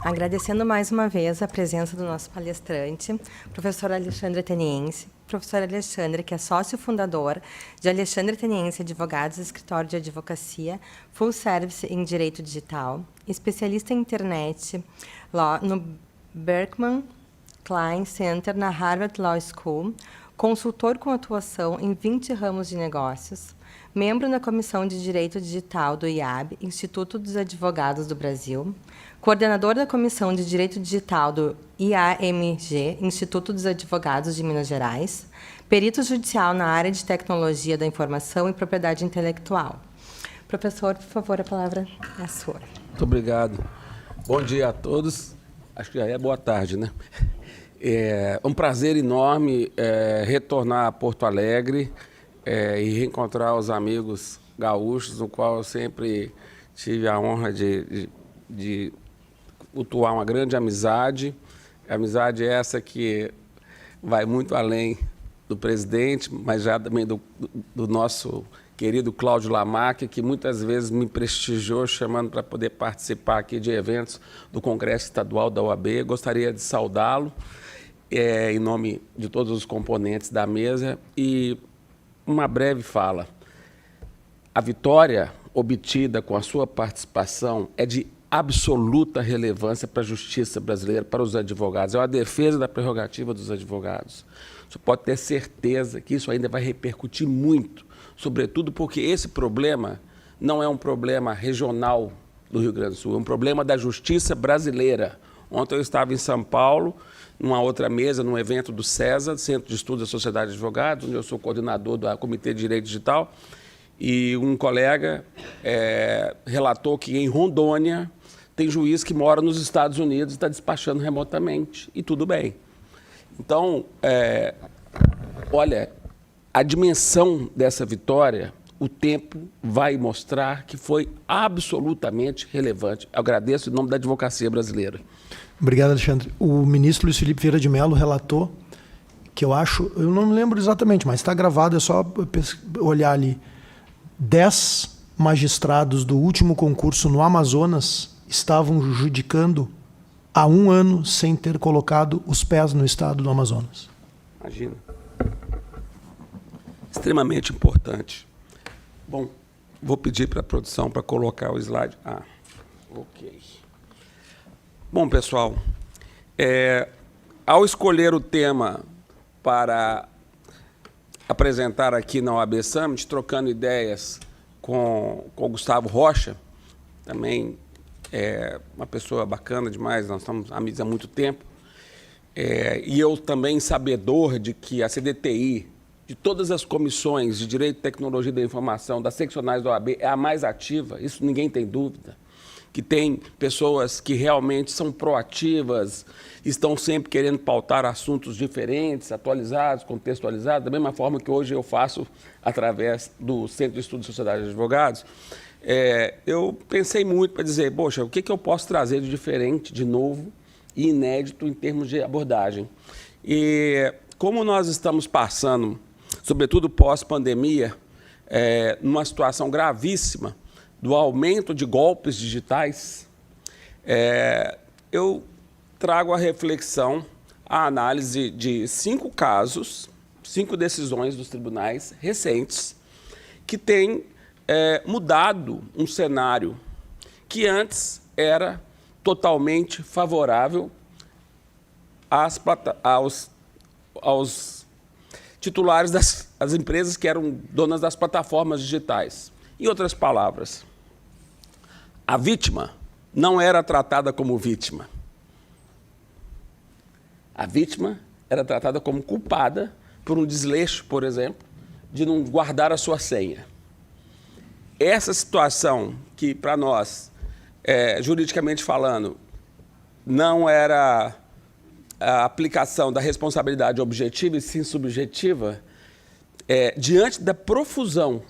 Agradecendo mais uma vez a presença do nosso palestrante, professor Alexandre Ateniense. Professor Alexandre, que é sócio fundador de Alexandre Ateniense Advogados, Escritório de Advocacia, Full Service em Direito Digital, especialista em internet no Berkman Klein Center, na Harvard Law School, consultor com atuação em 20 ramos de negócios, membro da Comissão de Direito Digital do IAB, Instituto dos Advogados do Brasil, coordenador da Comissão de Direito Digital do IAMG, Instituto dos Advogados de Minas Gerais, perito judicial na área de tecnologia da informação e propriedade intelectual. Professor, por favor, a palavra é sua. Muito obrigado. Bom dia a todos. Acho que já é boa tarde, né? É um prazer enorme retornar a Porto Alegre e reencontrar os amigos gaúchos, no qual eu sempre tive a honra de cultuar uma grande amizade. Amizade essa que vai muito além do presidente, mas já também do nosso querido Cláudio Lamarck, que muitas vezes me prestigiou, chamando para poder participar aqui de eventos do Congresso Estadual da OAB. Gostaria de saudá-lo em nome de todos os componentes da mesa e uma breve fala. A vitória obtida com a sua participação é de absoluta relevância para a justiça brasileira, para os advogados. É uma defesa da prerrogativa dos advogados. Você pode ter certeza que isso ainda vai repercutir muito, sobretudo porque esse problema não é um problema regional do Rio Grande do Sul, é um problema da justiça brasileira. Ontem eu estava em São Paulo, numa outra mesa, num evento do CESA, Centro de Estudos da Sociedade de Advogados, onde eu sou coordenador do Comitê de Direito Digital, e um colega relatou que em Rondônia tem juiz que mora nos Estados Unidos e está despachando remotamente, e tudo bem. Então, olha, a dimensão dessa vitória, o tempo vai mostrar que foi absolutamente relevante. Eu agradeço em nome da advocacia brasileira. Obrigado, Alexandre. O ministro Luiz Felipe Vieira de Mello relatou que eu não me lembro exatamente, mas está gravado, é só olhar ali. 10 magistrados do último concurso no Amazonas estavam judicando há 1 ano sem ter colocado os pés no estado do Amazonas. Imagina. Extremamente importante. Bom, vou pedir para a produção para colocar o slide. Ok. Bom, pessoal, ao escolher o tema para apresentar aqui na OAB Summit, trocando ideias com o Gustavo Rocha, também uma pessoa bacana demais, nós estamos amigos há muito tempo, e eu também sabedor de que a CDTI, de todas as comissões de Direito e Tecnologia da Informação, das seccionais da OAB, é a mais ativa, isso ninguém tem dúvida, que tem pessoas que realmente são proativas, estão sempre querendo pautar assuntos diferentes, atualizados, contextualizados, da mesma forma que hoje eu faço através do Centro de Estudos da Sociedade de Advogados. Eu pensei muito para dizer, poxa, o que eu posso trazer de diferente, de novo e inédito em termos de abordagem? E como nós estamos passando, sobretudo pós-pandemia, numa situação gravíssima do aumento de golpes digitais, eu trago a reflexão, a análise de 5 casos, 5 decisões dos tribunais recentes, que têm mudado um cenário que antes era totalmente favorável aos titulares das empresas que eram donas das plataformas digitais. Em outras palavras, a vítima não era tratada como vítima. A vítima era tratada como culpada por um desleixo, por exemplo, de não guardar a sua senha. Essa situação que, para nós, juridicamente falando, não era a aplicação da responsabilidade objetiva e sim subjetiva, diante da profusão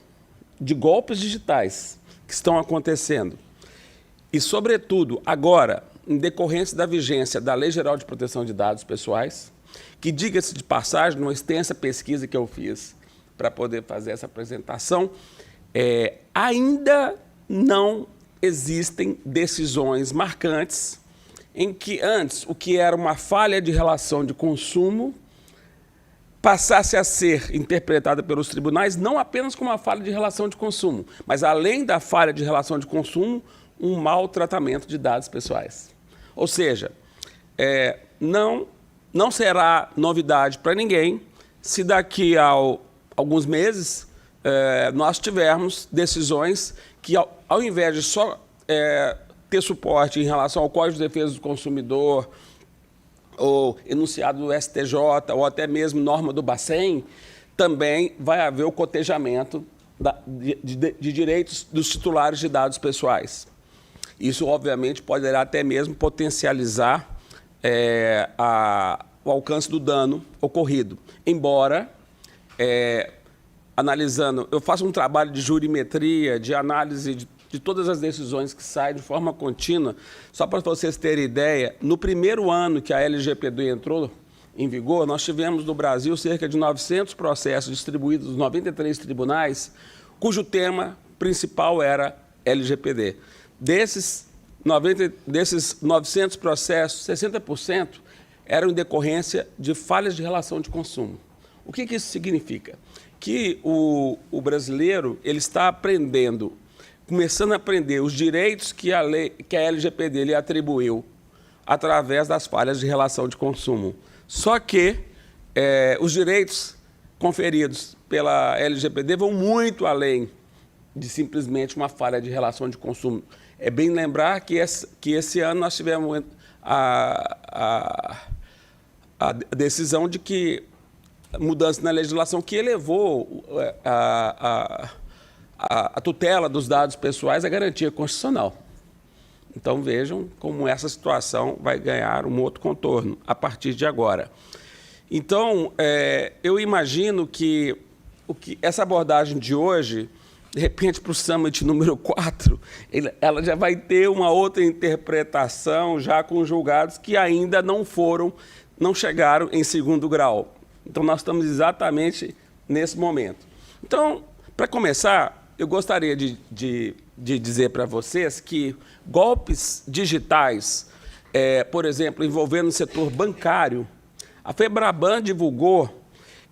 de golpes digitais que estão acontecendo, e, sobretudo, agora, em decorrência da vigência da Lei Geral de Proteção de Dados Pessoais, que, diga-se de passagem, numa extensa pesquisa que eu fiz para poder fazer essa apresentação, ainda não existem decisões marcantes em que antes o que era uma falha de relação de consumo passasse a ser interpretada pelos tribunais não apenas como uma falha de relação de consumo, mas, além da falha de relação de consumo, um mau tratamento de dados pessoais. Ou seja, não será novidade para ninguém se daqui a alguns meses nós tivermos decisões que, ao invés de só ter suporte em relação ao Código de Defesa do Consumidor, ou enunciado do STJ, ou até mesmo norma do Bacen, também vai haver o cotejamento de direitos dos titulares de dados pessoais. Isso, obviamente, poderá até mesmo potencializar o alcance do dano ocorrido. Embora, analisando, eu faço um trabalho de jurimetria, de análise de todas as decisões que saem de forma contínua. Só para vocês terem ideia, no primeiro ano que a LGPD entrou em vigor, nós tivemos no Brasil cerca de 900 processos distribuídos nos 93 tribunais, cujo tema principal era LGPD. Desses 900 processos, 60% eram em decorrência de falhas de relação de consumo. O que isso significa? Que o brasileiro ele está começando a aprender os direitos que a LGPD lhe atribuiu através das falhas de relação de consumo. Só que os direitos conferidos pela LGPD vão muito além de simplesmente uma falha de relação de consumo. É bem lembrar que esse ano nós tivemos a decisão de que mudança na legislação que elevou a tutela dos dados pessoais à garantia constitucional. Então, vejam como essa situação vai ganhar um outro contorno a partir de agora. Então, eu imagino que essa abordagem de hoje, de repente, para o Summit número 4, ela já vai ter uma outra interpretação, já com julgados que ainda não chegaram em segundo grau. Então, nós estamos exatamente nesse momento. Então, para começar, eu gostaria de dizer para vocês que golpes digitais, por exemplo, envolvendo o setor bancário, a FEBRABAN divulgou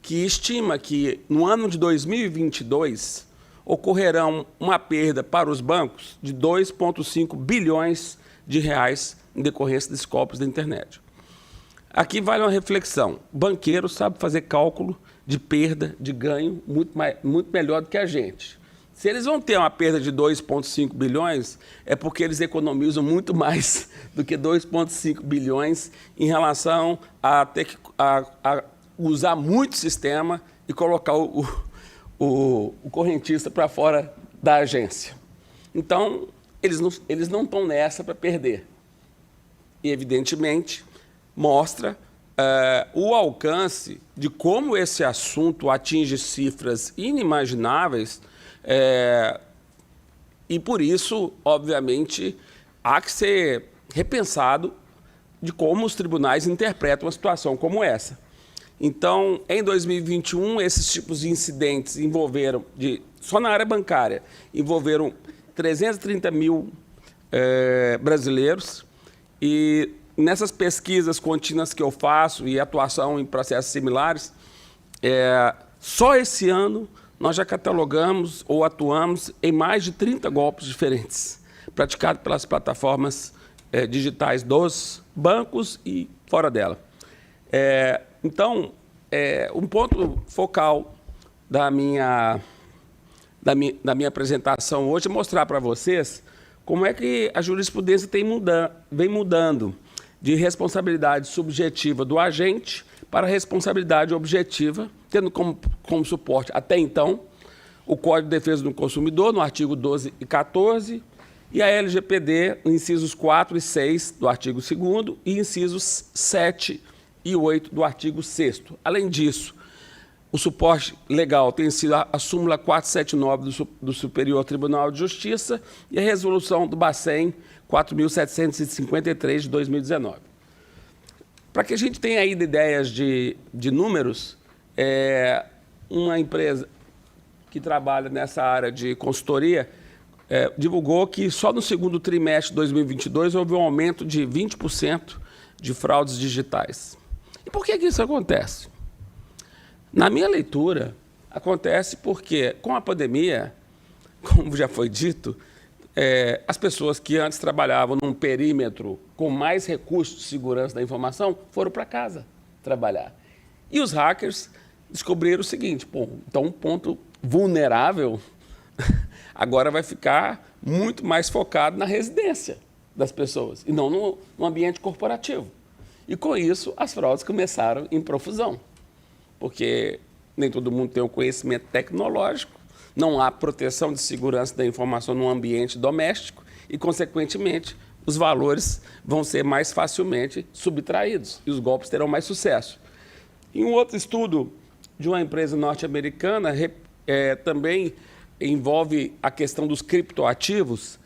que estima que, no ano de 2022, ocorrerão uma perda para os bancos de 2,5 bilhões de reais em decorrência desses golpes da internet. Aqui vale uma reflexão. O banqueiro sabe fazer cálculo de perda, de ganho, muito melhor do que a gente. Se eles vão ter uma perda de 2,5 bilhões, é porque eles economizam muito mais do que 2,5 bilhões em relação a ter que usar muito sistema e colocar o correntista para fora da agência. Então, eles não estão nessa para perder. E, evidentemente, mostra o alcance de como esse assunto atinge cifras inimagináveis. E, por isso, obviamente, há que ser repensado de como os tribunais interpretam uma situação como essa. Então, em 2021, esses tipos de incidentes envolveram, só na área bancária, envolveram 330 mil brasileiros. E nessas pesquisas contínuas que eu faço e atuação em processos similares, só esse ano nós já catalogamos ou atuamos em mais de 30 golpes diferentes, praticados pelas plataformas digitais dos bancos e fora dela. Então, um ponto focal da minha apresentação hoje é mostrar para vocês como é que a jurisprudência vem mudando de responsabilidade subjetiva do agente para responsabilidade objetiva, tendo como suporte, até então, o Código de Defesa do Consumidor, no artigo 12 e 14, e a LGPD, incisos 4 e 6 do artigo 2º e incisos 7 e 8 do artigo 6º. Além disso, o suporte legal tem sido a súmula 479 do Superior Tribunal de Justiça e a resolução do Bacen 4.753 de 2019. Para que a gente tenha aí ideias de números, uma empresa que trabalha nessa área de consultoria divulgou que só no segundo trimestre de 2022 houve um aumento de 20% de fraudes digitais. E por que isso acontece? Na minha leitura, acontece porque, com a pandemia, como já foi dito, as pessoas que antes trabalhavam num perímetro com mais recursos de segurança da informação foram para casa trabalhar. E os hackers descobriram o seguinte: então um ponto vulnerável agora vai ficar muito mais focado na residência das pessoas e não no ambiente corporativo. E com isso as fraudes começaram em profusão, porque nem todo mundo tem o conhecimento tecnológico, não há proteção de segurança da informação no ambiente doméstico e, consequentemente, os valores vão ser mais facilmente subtraídos e os golpes terão mais sucesso. Em um outro estudo de uma empresa norte-americana, também envolve a questão dos criptoativos.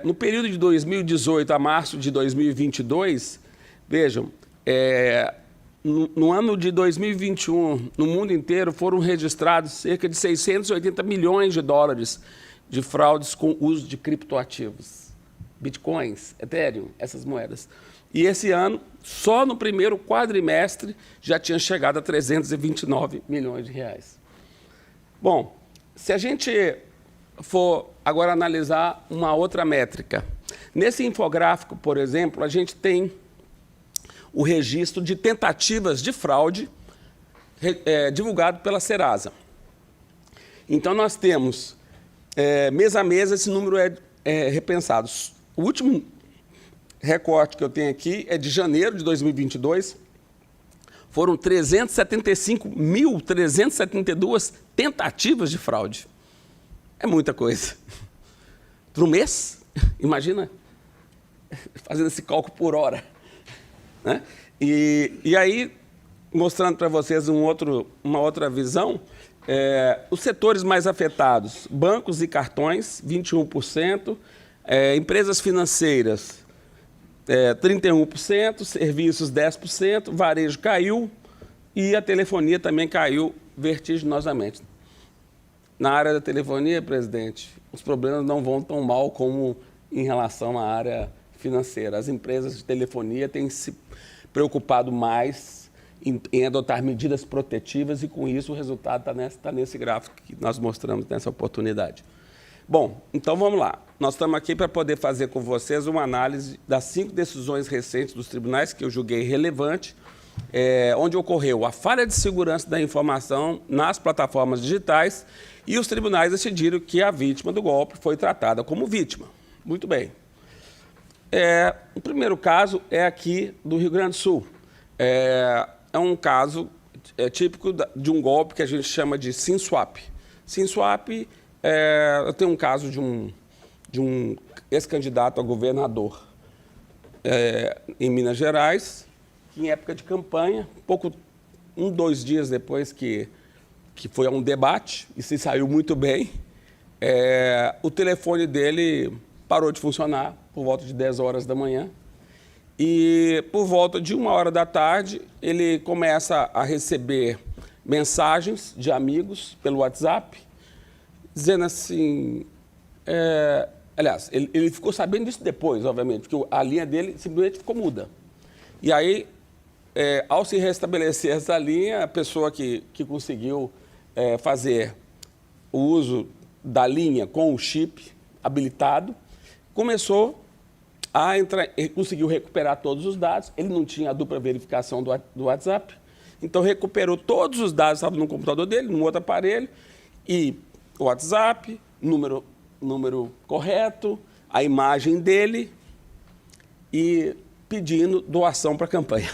No período de 2018 a março de 2022, vejam, no ano de 2021, no mundo inteiro, foram registrados cerca de 680 milhões de dólares de fraudes com uso de criptoativos. Bitcoins, Ethereum, essas moedas. E esse ano, só no primeiro quadrimestre, já tinha chegado a 329 milhões de reais. Bom, se a gente for agora analisar uma outra métrica, nesse infográfico, por exemplo, a gente tem o registro de tentativas de fraude divulgado pela Serasa. Então, nós temos, mês a mês, esse número é repensado. O último recorte que eu tenho aqui é de janeiro de 2022, foram 375.372 tentativas de fraude. É muita coisa. Para um mês, imagina, fazendo esse cálculo por hora. Né? E aí, mostrando para vocês uma outra visão, os setores mais afetados, bancos e cartões, 21%, empresas financeiras, 31%, serviços, 10%, varejo caiu e a telefonia também caiu vertiginosamente. Na área da telefonia, presidente, os problemas não vão tão mal como em relação à área financeira. As empresas de telefonia têm se preocupado mais em adotar medidas protetivas e, com isso, o resultado está nesse gráfico que nós mostramos nessa oportunidade. Bom, então vamos lá. Nós estamos aqui para poder fazer com vocês uma análise das 5 decisões recentes dos tribunais que eu julguei relevante, onde ocorreu a falha de segurança da informação nas plataformas digitais e os tribunais decidiram que a vítima do golpe foi tratada como vítima. Muito bem. O primeiro caso é aqui do Rio Grande do Sul. É um caso típico de um golpe que a gente chama de SIM swap. SIM swap, eu tenho um caso de um ex-candidato a governador em Minas Gerais, que em época de campanha, 2 dias depois que foi a um debate, e se saiu muito bem, o telefone dele parou de funcionar por volta de 10 horas da manhã. E, por volta de 1h da tarde, ele começa a receber mensagens de amigos pelo WhatsApp, dizendo assim... aliás, ele ficou sabendo disso depois, obviamente, porque a linha dele simplesmente ficou muda. E aí, ao se restabelecer essa linha, a pessoa que conseguiu fazer o uso da linha com o chip habilitado, começou a entrar, conseguiu recuperar todos os dados. Ele não tinha a dupla verificação do WhatsApp, então recuperou todos os dados que estavam no computador dele, no outro aparelho, e o WhatsApp, número correto, a imagem dele, e pedindo doação para a campanha.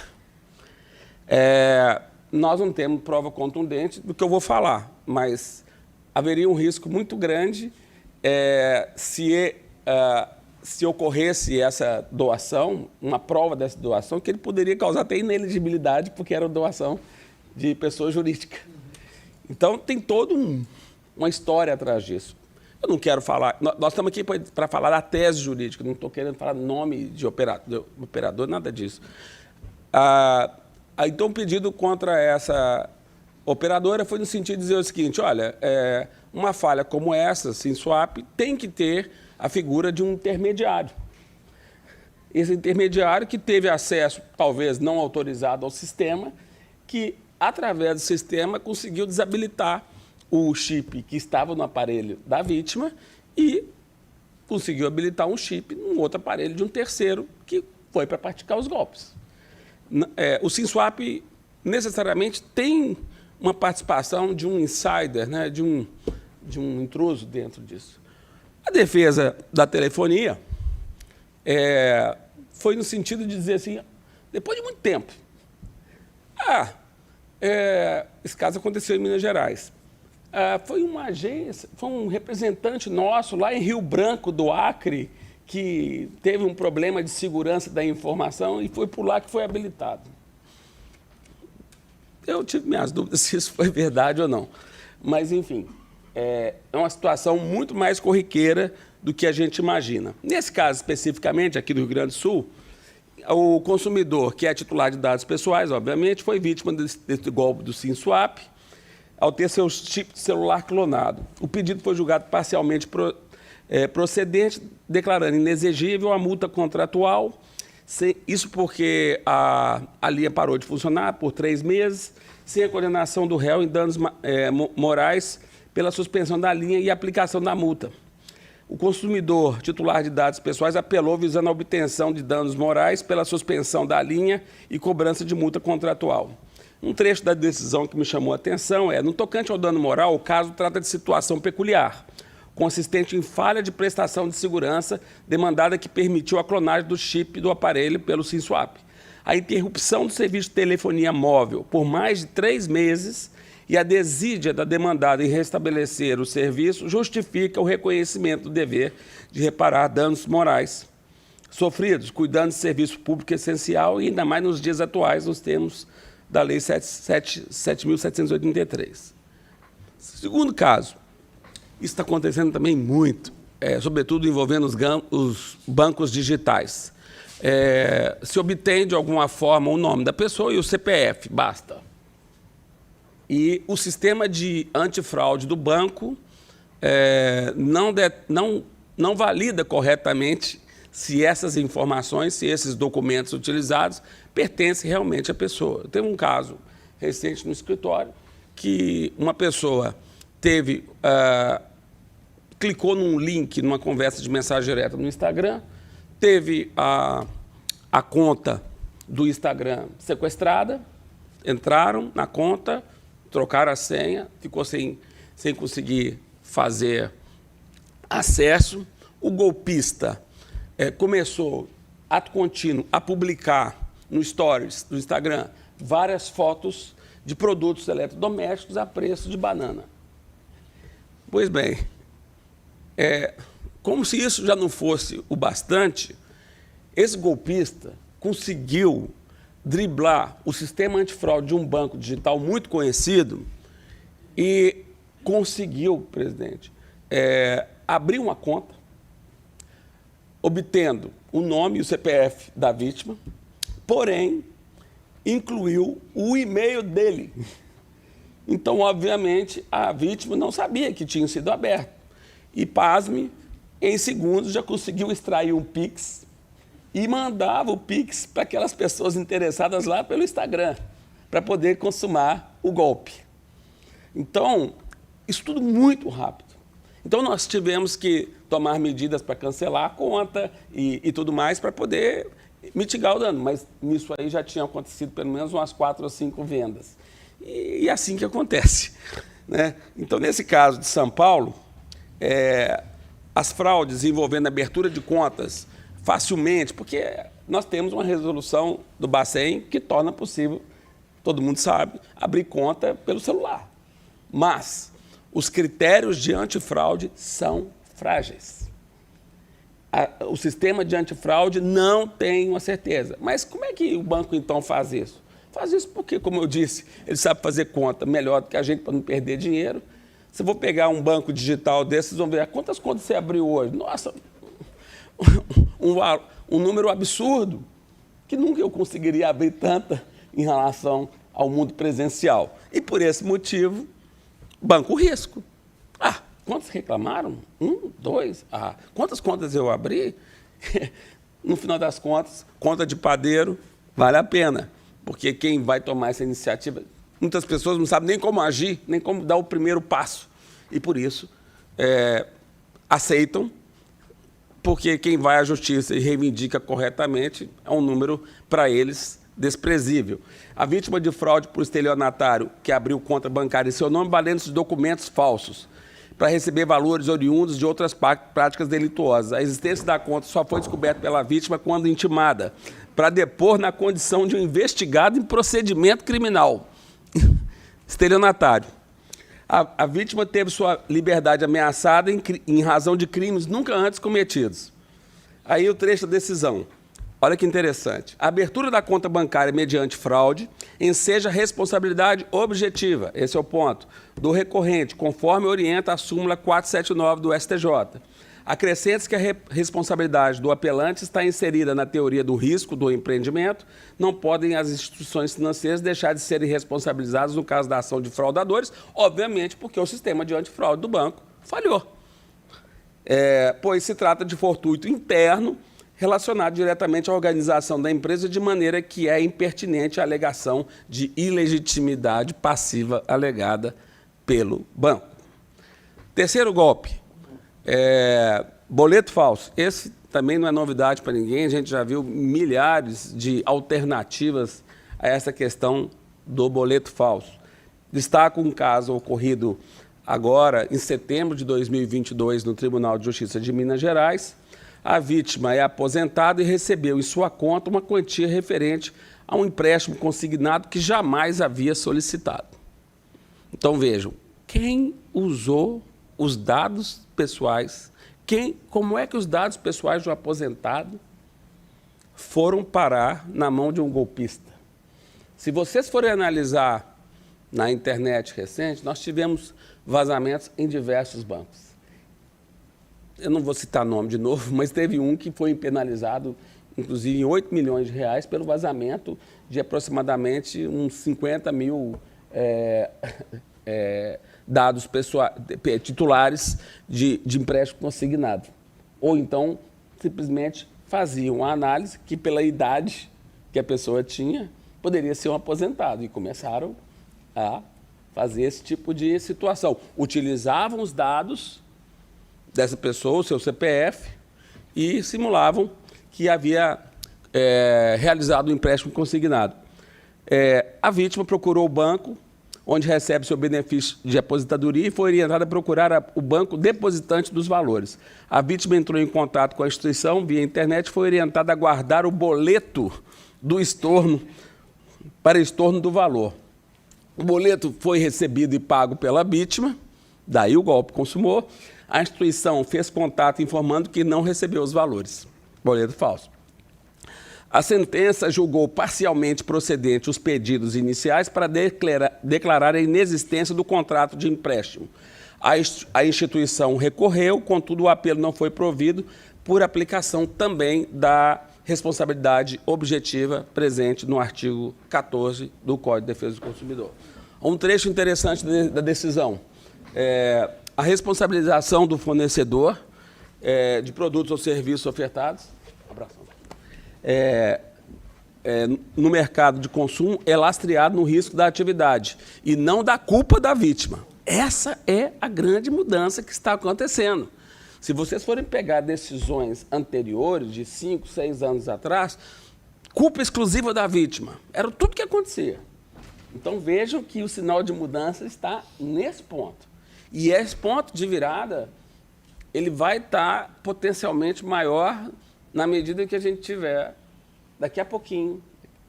Nós não temos prova contundente do que eu vou falar, mas haveria um risco muito grande se ocorresse essa doação, uma prova dessa doação, que ele poderia causar até inelegibilidade, porque era doação de pessoa jurídica. Então, tem toda uma história atrás disso. Eu não quero falar... Nós estamos aqui para falar da tese jurídica, não estou querendo falar nome de operador, nada disso. Então, o pedido contra essa operadora foi no sentido de dizer o seguinte: olha, uma falha como essa, SimSwap, tem que ter a figura de um intermediário. Esse intermediário que teve acesso, talvez não autorizado ao sistema, que, através do sistema, conseguiu desabilitar o chip que estava no aparelho da vítima e conseguiu habilitar um chip num outro aparelho de um terceiro que foi para praticar os golpes. O SimSwap necessariamente tem uma participação de um insider, né, de um intruso dentro disso. A defesa da telefonia foi no sentido de dizer assim, depois de muito tempo, esse caso aconteceu em Minas Gerais. Foi uma agência, foi um representante nosso lá em Rio Branco, do Acre, que teve um problema de segurança da informação e foi por lá que foi habilitado. Eu tive minhas dúvidas se isso foi verdade ou não. Mas, enfim, é uma situação muito mais corriqueira do que a gente imagina. Nesse caso, especificamente, aqui do Rio Grande do Sul, o consumidor, que é titular de dados pessoais, obviamente, foi vítima desse golpe do SimSwap, ao ter seu chip de celular clonado. O pedido foi julgado parcialmente procedente, declarando inexigível a multa contratual. Isso porque a linha parou de funcionar por 3 meses, sem a condenação do réu em danos morais pela suspensão da linha e aplicação da multa. O consumidor titular de dados pessoais apelou visando a obtenção de danos morais pela suspensão da linha e cobrança de multa contratual. Um trecho da decisão que me chamou a atenção no tocante ao dano moral, o caso trata de situação peculiar, consistente em falha de prestação de segurança demandada que permitiu a clonagem do chip do aparelho pelo SimSwap. A interrupção do serviço de telefonia móvel por mais de 3 meses e a desídia da demandada em restabelecer o serviço justifica o reconhecimento do dever de reparar danos morais sofridos, cuidando de serviço público essencial e ainda mais nos dias atuais, nos termos da Lei 7.783. Segundo caso, isso está acontecendo também muito, sobretudo envolvendo os bancos digitais. Se obtém, de alguma forma, o nome da pessoa e o CPF, basta. E o sistema de antifraude do banco não valida corretamente se essas informações, se esses documentos utilizados pertencem realmente à pessoa. Teve um caso recente no escritório que uma pessoa clicou num link, numa conversa de mensagem direta no Instagram, teve a conta do Instagram sequestrada, entraram na conta, trocaram a senha, ficou sem conseguir fazer acesso. O golpista começou, ato contínuo, a publicar no Stories do Instagram várias fotos de produtos eletrodomésticos a preço de banana. Pois bem, como se isso já não fosse o bastante, esse golpista conseguiu driblar o sistema antifraude de um banco digital muito conhecido e conseguiu, presidente, abrir uma conta, obtendo o nome e o CPF da vítima, porém, incluiu o e-mail dele. Então, obviamente, a vítima não sabia que tinha sido aberto. E, pasme, em segundos já conseguiu extrair um Pix e mandava o Pix para aquelas pessoas interessadas lá pelo Instagram, para poder consumar o golpe. Então, isso tudo muito rápido. Então, nós tivemos que tomar medidas para cancelar a conta e tudo mais para poder mitigar o dano. Mas nisso aí já tinha acontecido pelo menos umas 4 ou 5 vendas. E é assim que acontece, né? Então, nesse caso de São Paulo, as fraudes envolvendo abertura de contas facilmente, porque nós temos uma resolução do Bacen que torna possível, todo mundo sabe, abrir conta pelo celular. Mas os critérios de antifraude são frágeis. O sistema de antifraude não tem uma certeza. Mas como é que o banco, então, faz isso? Faz isso porque, como eu disse, ele sabe fazer conta melhor do que a gente para não perder dinheiro. Se eu vou pegar um banco digital desses, vão ver quantas contas você abriu hoje. Nossa, um número absurdo, que nunca eu conseguiria abrir tanta em relação ao mundo presencial. E, por esse motivo, banco risco. quantos reclamaram? 1, 2, quantas contas eu abri? No final das contas, conta de padeiro vale a pena, porque quem vai tomar essa iniciativa, muitas pessoas não sabem nem como agir, nem como dar o primeiro passo, e por isso aceitam, porque quem vai à justiça e reivindica corretamente é um número, para eles, desprezível. A vítima de fraude por estelionatário que abriu conta bancária em seu nome, valendo-se de documentos falsos para receber valores oriundos de outras práticas delituosas. A existência da conta só foi descoberta pela vítima quando intimada para depor na condição de um investigado em procedimento criminal. Estelionatário. A vítima teve sua liberdade ameaçada em razão de crimes nunca antes cometidos. Aí o trecho da decisão. Olha que interessante. A abertura da conta bancária mediante fraude enseja responsabilidade objetiva, esse é o ponto, do recorrente, conforme orienta a súmula 479 do STJ. Acrescenta-se que a responsabilidade do apelante está inserida na teoria do risco do empreendimento, não podem as instituições financeiras deixar de serem responsabilizadas no caso da ação de fraudadores, obviamente porque o sistema de antifraude do banco falhou. Pois se trata de fortuito interno, relacionado diretamente à organização da empresa, de maneira que é impertinente a alegação de ilegitimidade passiva alegada pelo banco. Terceiro golpe, boleto falso. Esse também não é novidade para ninguém, a gente já viu milhares de alternativas a essa questão do boleto falso. Destaco um caso ocorrido agora, em setembro de 2022, no Tribunal de Justiça de Minas Gerais. A vítima é aposentada e recebeu em sua conta uma quantia referente a um empréstimo consignado que jamais havia solicitado. Então, vejam, quem usou os dados pessoais, como é que os dados pessoais do aposentado foram parar na mão de um golpista? Se vocês forem analisar na internet recente, nós tivemos vazamentos em diversos bancos. Eu não vou citar nome de novo, mas teve um que foi penalizado, inclusive, em 8 milhões de reais pelo vazamento de aproximadamente uns 50 mil dados pessoais, titulares de empréstimo consignado. Ou então, simplesmente faziam a análise que, pela idade que a pessoa tinha, poderia ser um aposentado. E começaram a fazer esse tipo de situação. Utilizavam os dados dessa pessoa, o seu CPF, e simulavam que havia realizado um empréstimo consignado. A vítima procurou o banco, onde recebe seu benefício de aposentadoria, e foi orientada a procurar o banco depositante dos valores. A vítima entrou em contato com a instituição via internet e foi orientada a guardar o boleto do estorno para estorno do valor. O boleto foi recebido e pago pela vítima, daí o golpe consumou. A instituição fez contato informando que não recebeu os valores. Boleto falso. A sentença julgou parcialmente procedente os pedidos iniciais para declarar a inexistência do contrato de empréstimo. A instituição recorreu, contudo, o apelo não foi provido por aplicação também da responsabilidade objetiva presente no artigo 14 do Código de Defesa do Consumidor. Um trecho interessante da decisão. A responsabilização do fornecedor de produtos ou serviços ofertados no mercado de consumo é lastreado no risco da atividade e não da culpa da vítima. Essa é a grande mudança que está acontecendo. Se vocês forem pegar decisões anteriores, de 5, 6 anos atrás, culpa exclusiva da vítima. Era tudo que acontecia. Então vejam que o sinal de mudança está nesse ponto. E esse ponto de virada, ele vai estar potencialmente maior na medida que a gente tiver, daqui a pouquinho,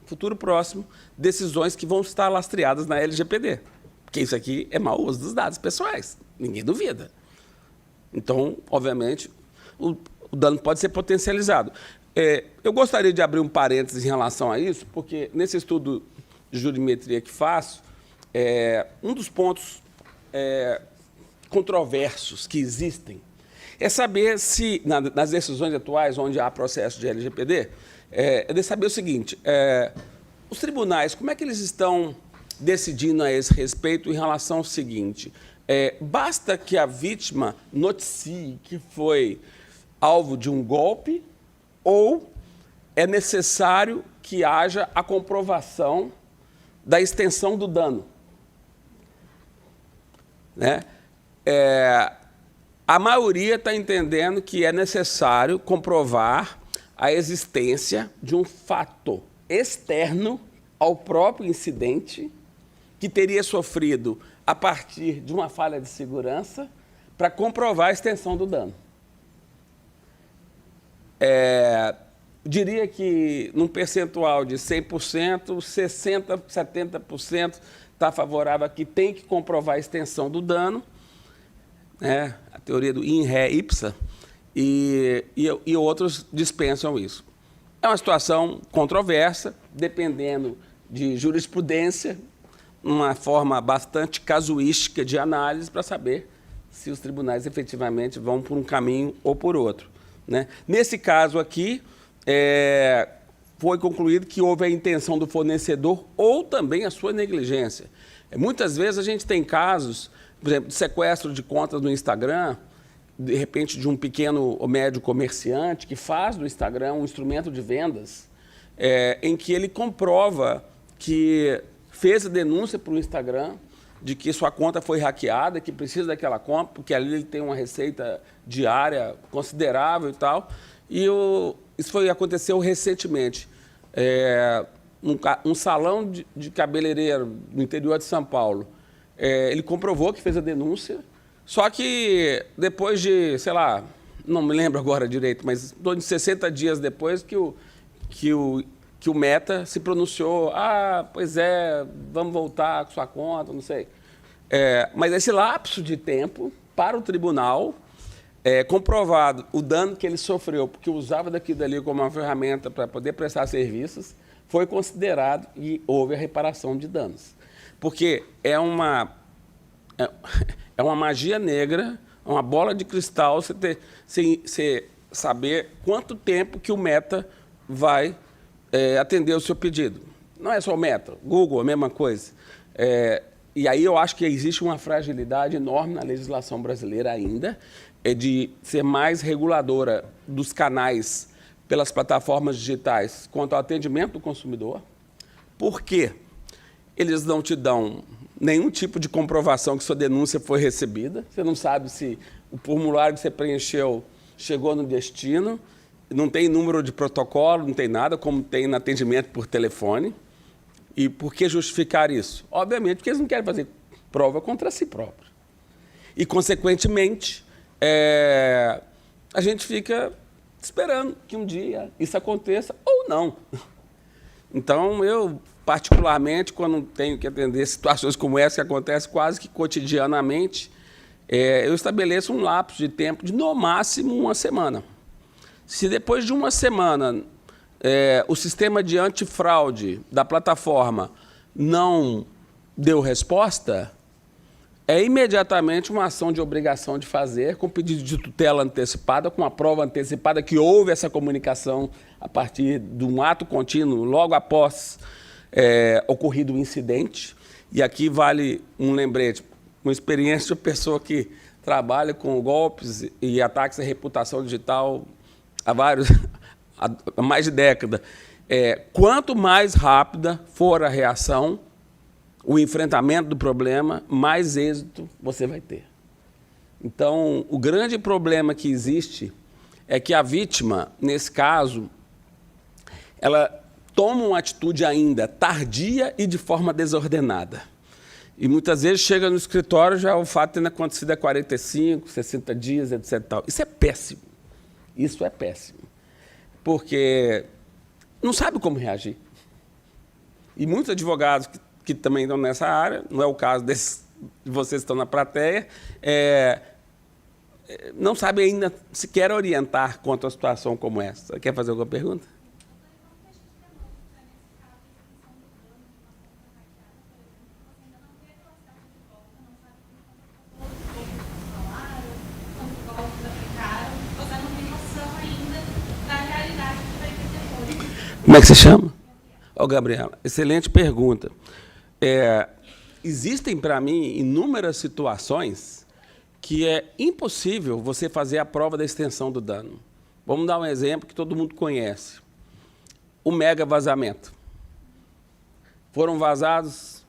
futuro próximo, decisões que vão estar lastreadas na LGPD. Porque isso aqui é mau uso dos dados pessoais, ninguém duvida. Então, obviamente, o dano pode ser potencializado. Eu gostaria de abrir um parênteses em relação a isso, porque nesse estudo de jurimetria que faço, um dos pontos controversos que existem é saber se, nas decisões atuais, onde há processo de LGPD, é de saber o seguinte, os tribunais, como é que eles estão decidindo a esse respeito em relação ao seguinte, basta que a vítima noticie que foi alvo de um golpe ou é necessário que haja a comprovação da extensão do dano. Né? A maioria está entendendo que é necessário comprovar a existência de um fato externo ao próprio incidente que teria sofrido a partir de uma falha de segurança para comprovar a extensão do dano. Diria que, num percentual de 100%, 60%, 70% está favorável a que tem que comprovar a extensão do dano, né? A teoria do in re ipsa, e outros dispensam isso. É uma situação controversa, dependendo de jurisprudência, uma forma bastante casuística de análise para saber se os tribunais efetivamente vão por um caminho ou por outro. Né? Nesse caso aqui, foi concluído que houve a intenção do fornecedor ou também a sua negligência. Muitas vezes a gente tem casos, por exemplo, de sequestro de contas no Instagram, de repente de um pequeno ou médio comerciante que faz do Instagram um instrumento de vendas, em que ele comprova que fez a denúncia para o Instagram de que sua conta foi hackeada, que precisa daquela conta, porque ali ele tem uma receita diária considerável e tal. E isso aconteceu recentemente. Um salão de cabeleireiro no interior de São Paulo, ele comprovou que fez a denúncia, só que depois de, sei lá, não me lembro agora direito, mas em torno de 60 dias depois que o Meta se pronunciou, pois vamos voltar com sua conta, não sei. Mas esse lapso de tempo para o tribunal, comprovado o dano que ele sofreu, porque usava daqui e dali como uma ferramenta para poder prestar serviços, foi considerado e houve a reparação de danos. Porque é uma magia negra, uma bola de cristal, você saber quanto tempo que o Meta vai atender o seu pedido. Não é só o Meta, Google, a mesma coisa. E aí eu acho que existe uma fragilidade enorme na legislação brasileira ainda, de ser mais reguladora dos canais pelas plataformas digitais quanto ao atendimento do consumidor. Por quê? Eles não te dão nenhum tipo de comprovação que sua denúncia foi recebida. Você não sabe se o formulário que você preencheu chegou no destino, não tem número de protocolo, não tem nada, como tem no atendimento por telefone. E por que justificar isso? Obviamente, porque eles não querem fazer prova contra si próprio. E, consequentemente, a gente fica esperando que um dia isso aconteça ou não. Então, eu, particularmente, quando tenho que atender situações como essa, que acontecem quase que cotidianamente, eu estabeleço um lapso de tempo de, no máximo, uma semana. Se depois de uma semana o sistema de antifraude da plataforma não deu resposta, é imediatamente uma ação de obrigação de fazer, com pedido de tutela antecipada, com a prova antecipada que houve essa comunicação a partir de um ato contínuo, logo após ocorrido o incidente. E aqui vale um lembrete, uma experiência de pessoa que trabalha com golpes e ataques à reputação digital há mais de década. Quanto mais rápida for a reação, o enfrentamento do problema, mais êxito você vai ter. Então, o grande problema que existe é que a vítima, nesse caso, ela toma uma atitude ainda tardia e de forma desordenada. E muitas vezes chega no escritório já o fato tendo acontecido há 45, 60 dias, etc. Isso é péssimo. Isso é péssimo. Porque não sabe como reagir. E muitos advogados que também estão nessa área, não é o caso de vocês que estão na plateia, não sabem ainda sequer orientar quanto a situação como essa. Quer fazer alguma pergunta? Como é que se chama? Gabriela, excelente pergunta. existem, para mim, inúmeras situações que é impossível você fazer a prova da extensão do dano. Vamos dar um exemplo que todo mundo conhece. O mega vazamento. Foram vazados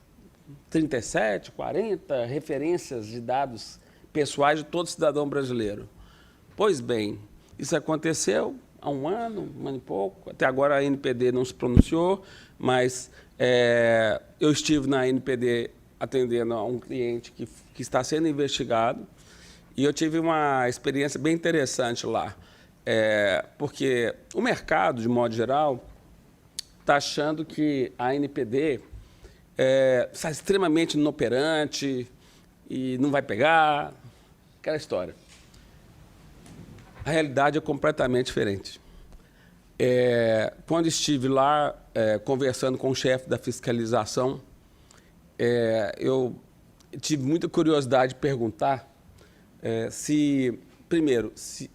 37, 40 referências de dados pessoais de todo cidadão brasileiro. Pois bem, isso aconteceu há um ano e pouco. Até agora a NPD não se pronunciou, mas eu estive na NPD atendendo a um cliente que está sendo investigado e eu tive uma experiência bem interessante lá. Porque o mercado, de modo geral, está achando que a NPD está extremamente inoperante e não vai pegar, aquela história. A realidade é completamente diferente. Quando estive lá conversando com o chefe da fiscalização, eu tive muita curiosidade de perguntar primeiro, se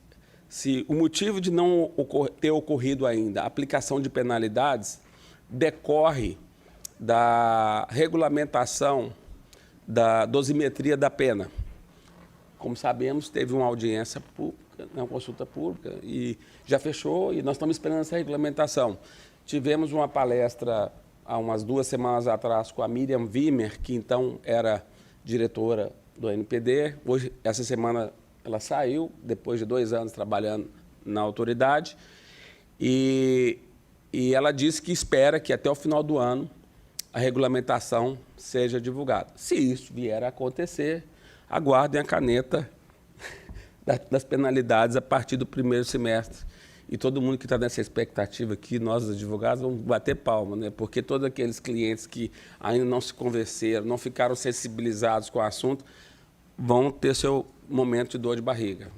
o motivo de não ter ocorrido ainda a aplicação de penalidades decorre da regulamentação da dosimetria da pena. Como sabemos, teve uma audiência pública, uma consulta pública, e já fechou, e nós estamos esperando essa regulamentação. Tivemos uma palestra há umas 2 semanas atrás com a Miriam Wimmer, que então era diretora do NPD. Hoje, essa semana, ela saiu, depois de 2 anos trabalhando na autoridade, e ela disse que espera que até o final do ano a regulamentação seja divulgada. Se isso vier a acontecer, aguardem a caneta das penalidades a partir do 1º semestre. E todo mundo que está nessa expectativa aqui, nós, os advogados, vamos bater palma, né? Porque todos aqueles clientes que ainda não se convenceram, não ficaram sensibilizados com o assunto, vão ter seu momento de dor de barriga.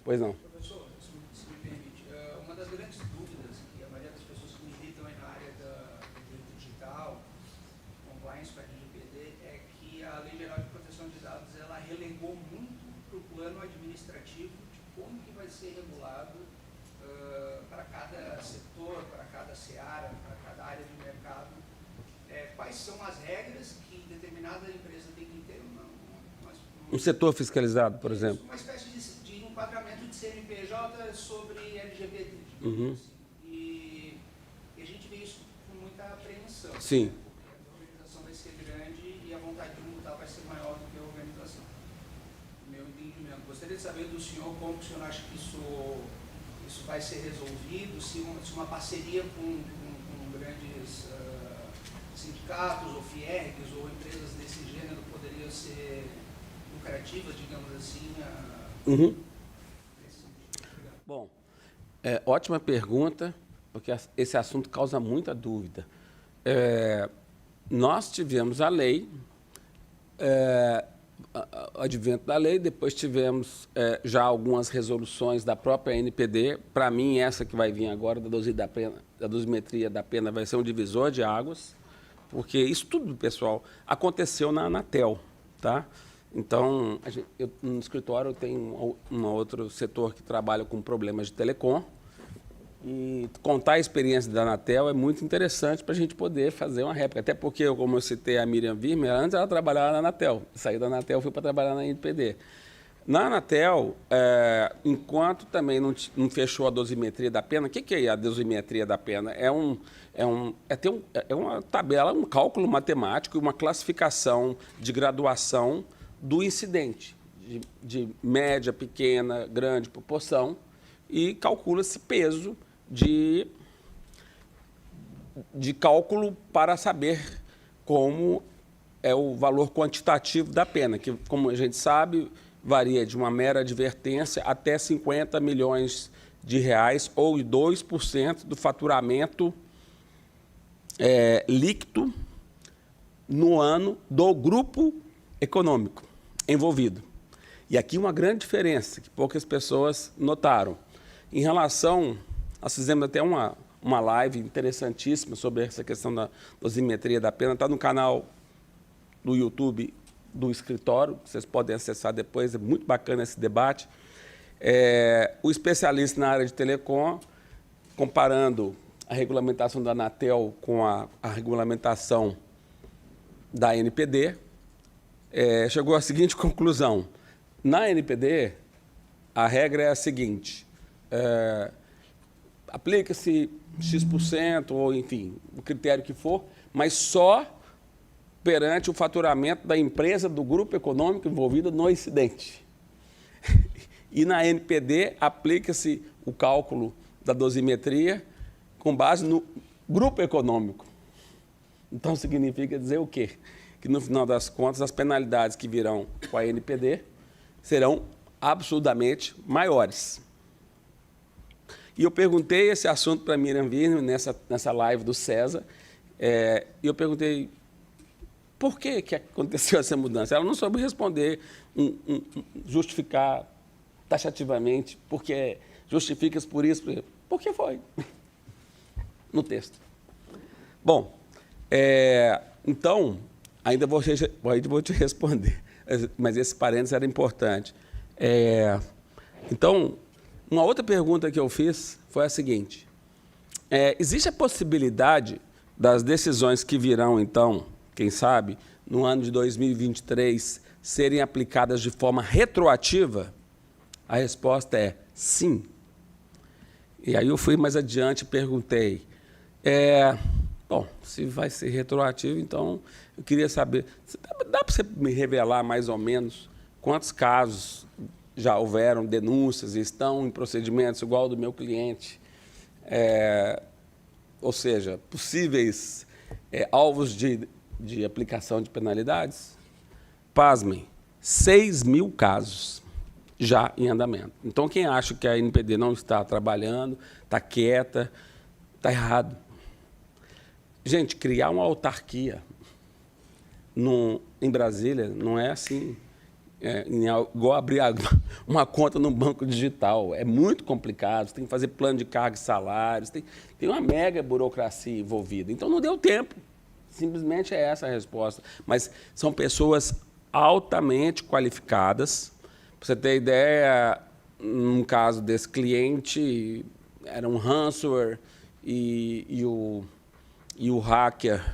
Pois não. Professor, se me permite, uma das grandes dúvidas que a maioria das pessoas que militam na área do direito digital, compliance com a LGPD, é que a Lei Geral de Proteção de Dados ela relegou muito para o plano administrativo de como que vai ser regulado para cada setor, para cada seara, para cada área de mercado. Quais são as regras que determinada empresa tem que ter? Um setor fiscalizado, por exemplo. Uma espécie de enquadramento de CNPJ sobre LGBT. Uhum. Assim. E a gente vê isso com muita apreensão. Sim. Né? Porque a organização vai ser grande e a vontade de multar vai ser maior do que a organização. Meu entendimento. Gostaria de saber do senhor como o senhor acha que isso vai ser resolvido, se uma parceria com grandes sindicatos ou FIERGs ou empresas desse gênero poderia ser lucrativas, digamos assim. Uhum. Bom, ótima pergunta, porque esse assunto causa muita dúvida. Nós tivemos a lei, o advento da lei, depois tivemos já algumas resoluções da própria NPD. Para mim, essa que vai vir agora, da dosimetria da pena, vai ser um divisor de águas, porque isso tudo, pessoal, aconteceu na Anatel, tá? Então, no escritório tem um outro setor que trabalha com problemas de telecom, e contar a experiência da Anatel é muito interessante para a gente poder fazer uma réplica. Até porque, como eu citei a Miriam Wimmer, antes ela trabalhava na Anatel. Saí da Anatel e fui para trabalhar na NPD. Na Anatel, enquanto também não fechou a dosimetria da pena, o que é a dosimetria da pena? É uma tabela, um cálculo matemático e uma classificação de graduação do incidente, de média, pequena, grande proporção, e calcula-se peso de cálculo para saber como é o valor quantitativo da pena, que, como a gente sabe, varia de uma mera advertência até 50 milhões de reais ou 2% do faturamento líquido no ano do grupo econômico envolvido. E aqui uma grande diferença, que poucas pessoas notaram. Em relação, nós fizemos até uma live interessantíssima sobre essa questão da dosimetria da pena, está no canal do YouTube do escritório, vocês podem acessar depois, é muito bacana esse debate. O especialista na área de telecom, comparando a regulamentação da Anatel com a regulamentação da NPD, chegou à seguinte conclusão. Na NPD, a regra é a seguinte, aplica-se X%, ou enfim, o critério que for, mas só perante o faturamento da empresa, do grupo econômico envolvido no incidente. E na NPD, aplica-se o cálculo da dosimetria com base no grupo econômico. Então, significa dizer o quê? Que, no final das contas, as penalidades que virão com a NPD serão absurdamente maiores. E eu perguntei esse assunto para a Miriam Virne nessa live do César, e eu perguntei por que aconteceu essa mudança. Ela não soube responder, justificar taxativamente, porque justifica-se por isso, por que foi, no texto. Bom, então, ainda vou te responder, mas esse parênteses era importante. Então, uma outra pergunta que eu fiz foi a seguinte, existe a possibilidade das decisões que virão, então, quem sabe, no ano de 2023, serem aplicadas de forma retroativa? A resposta é sim. E aí eu fui mais adiante e perguntei, bom, se vai ser retroativo, então eu queria saber, dá para você me revelar mais ou menos quantos casos já houveram denúncias e estão em procedimentos igual ao do meu cliente, ou seja, possíveis alvos de aplicação de penalidades? Pasmem, 6.000 casos já em andamento. Então, quem acha que a NPD não está trabalhando, está quieta, está errado. Gente, criar uma autarquia em Brasília não é assim, igual abrir uma conta no banco digital. É muito complicado, você tem que fazer plano de carga e salários, tem uma mega burocracia envolvida. Então, não deu tempo. Simplesmente é essa a resposta. Mas são pessoas altamente qualificadas. Para você ter ideia, num caso desse cliente, era um ransomware e o hacker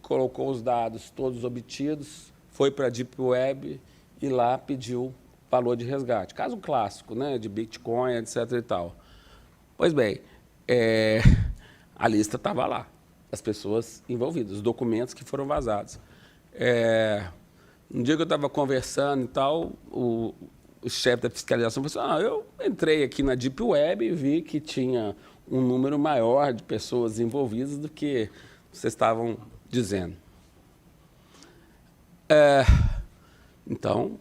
colocou os dados todos obtidos, foi para a Deep Web e lá pediu valor de resgate. Caso clássico, né, de Bitcoin, etc. e tal. Pois bem, a lista estava lá, as pessoas envolvidas, os documentos que foram vazados. Um dia que eu estava conversando e tal, o chefe da fiscalização falou assim, eu entrei aqui na Deep Web e vi que tinha um número maior de pessoas envolvidas do que vocês estavam dizendo. Então,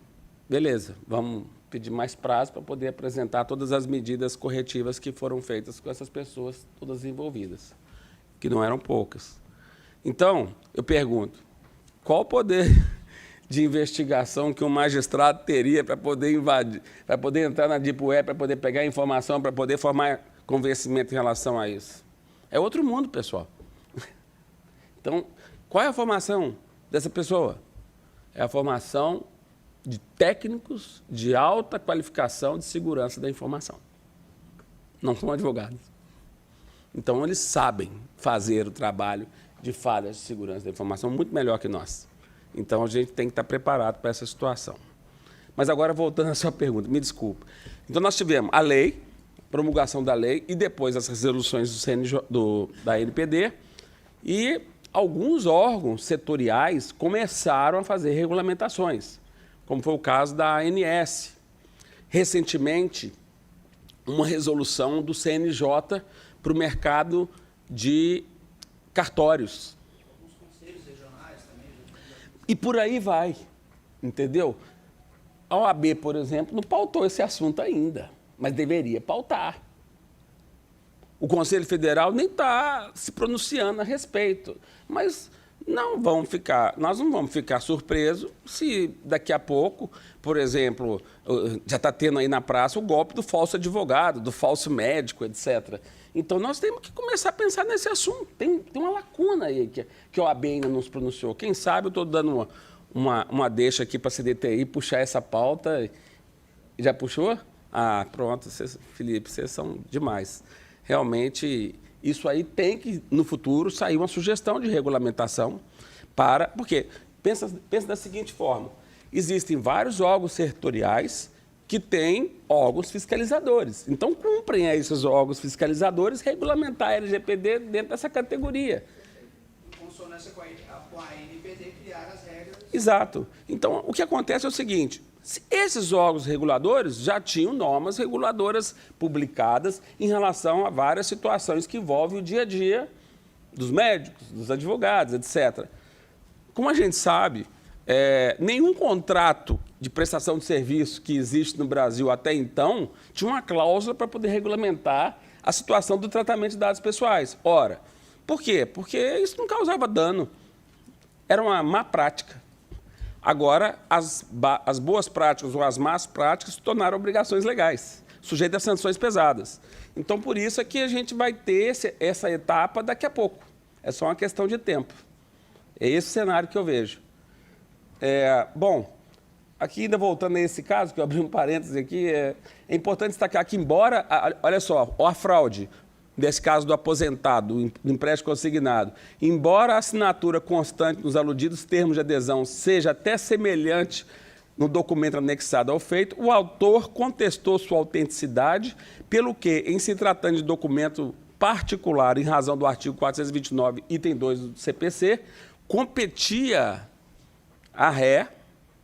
beleza, vamos pedir mais prazo para poder apresentar todas as medidas corretivas que foram feitas com essas pessoas todas envolvidas, que não eram poucas. Então, eu pergunto, qual o poder de investigação que um magistrado teria para poder invadir, para poder entrar na Deep Web, para poder pegar informação, para poder formar convencimento em relação a isso? É outro mundo, pessoal. Então, qual é a formação dessa pessoa? É a formação de técnicos de alta qualificação de segurança da informação. Não são advogados. Então, eles sabem fazer o trabalho de falhas de segurança da informação muito melhor que nós. Então, a gente tem que estar preparado para essa situação. Mas agora, voltando à sua pergunta, me desculpe. Então, nós tivemos a lei, promulgação da lei, e depois as resoluções da NPD, e alguns órgãos setoriais começaram a fazer regulamentações, como foi o caso da ANS. Recentemente, uma resolução do CNJ para o mercado de cartórios. E por aí vai, entendeu? A OAB, por exemplo, não pautou esse assunto ainda, mas deveria pautar. O Conselho Federal nem está se pronunciando a respeito, mas nós não vamos ficar surpresos se daqui a pouco, por exemplo, já está tendo aí na praça o golpe do falso advogado, do falso médico, etc. Então, nós temos que começar a pensar nesse assunto. Tem uma lacuna aí que a OAB ainda não se pronunciou. Quem sabe eu estou dando uma deixa aqui para a CDTI puxar essa pauta. Já puxou? Ah, pronto, Felipe, vocês são demais. Realmente, isso aí tem que, no futuro, sair uma sugestão de regulamentação porque pensa da seguinte forma: existem vários órgãos setoriais que têm órgãos fiscalizadores. Então, cumprem a esses órgãos fiscalizadores regulamentar a LGPD dentro dessa categoria. Em consonância com a ANPD, criar as regras. Exato. Então, o que acontece é o seguinte: esses órgãos reguladores já tinham normas reguladoras publicadas em relação a várias situações que envolvem o dia a dia dos médicos, dos advogados, etc. Como a gente sabe, nenhum contrato de prestação de serviço que existe no Brasil até então tinha uma cláusula para poder regulamentar a situação do tratamento de dados pessoais. Ora, por quê? Porque isso não causava dano. Era uma má prática. Agora, as boas práticas ou as más práticas se tornaram obrigações legais, sujeitas a sanções pesadas. Então, por isso é que a gente vai ter essa etapa daqui a pouco. É só uma questão de tempo. É esse o cenário que eu vejo. Bom, aqui ainda voltando a esse caso, que eu abri um parênteses aqui, é importante destacar que, embora, olha só, a fraude, desse caso do aposentado, do empréstimo consignado, embora a assinatura constante nos aludidos termos de adesão seja até semelhante no documento anexado ao feito, o autor contestou sua autenticidade, pelo que, em se tratando de documento particular, em razão do artigo 429, item 2 do CPC, competia a ré,